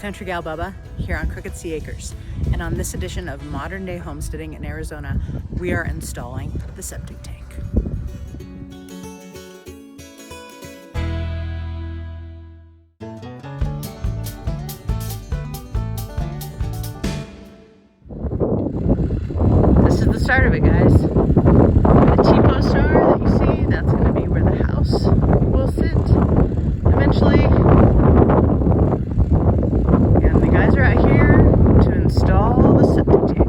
Country Gal Bubba here on Crooked Sea Acres, and on this edition of Modern Day Homesteading in Arizona, we are installing the septic tank. This is the start of it, guys. The T-post star that you see, that's going to be where the house will sit eventually. And the guys are out here to install the septic tank.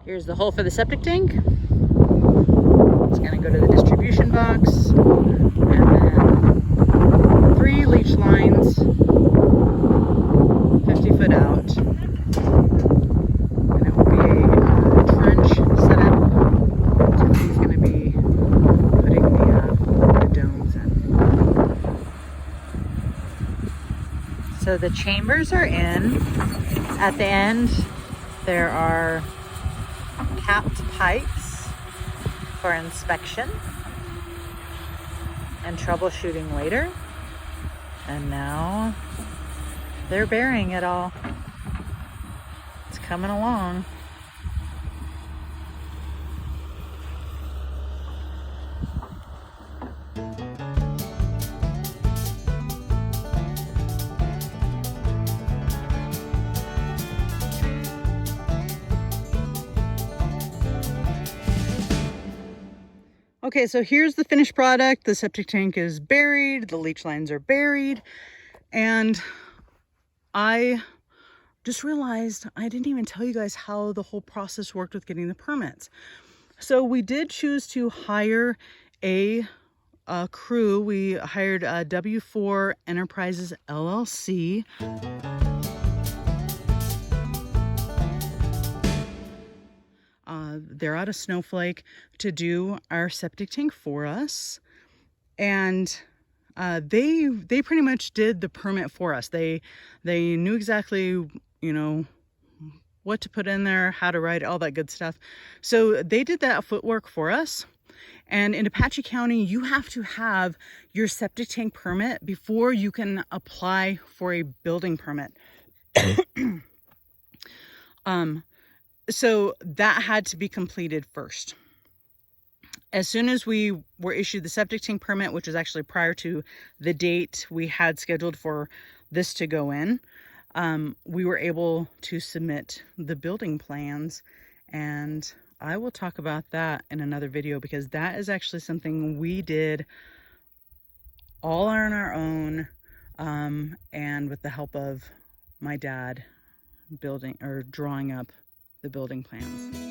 Here's the hole for the septic tank. It's going to go to the distribution box, and then 3 leach lines, 50 foot out, and it will be a trench setup. Tiffany's going to be putting the domes in. So the chambers are in. At the end, there are capped pipes for inspection and troubleshooting later. And now they're burying it all. It's coming along. Okay, so here's the finished product. The septic tank is buried, the leach lines are buried, and I just realized I didn't even tell you guys how the whole process worked with getting the permits. So we did choose to hire a crew. We hired W4 Enterprises LLC. They're out of Snowflake to do our septic tank for us, and they pretty much did the permit for us. They knew exactly, you know, what to put in there, how to write, all that good stuff. So they did that footwork for us. And in Apache County, you have to have your septic tank permit before you can apply for a building permit. So that had to be completed first. As soon as we were issued the septic tank permit, which was actually prior to the date we had scheduled for this to go in, we were able to submit the building plans, and I will talk about that in another video, because that is actually something we did all on our own, and with the help of my dad drawing up the building plans.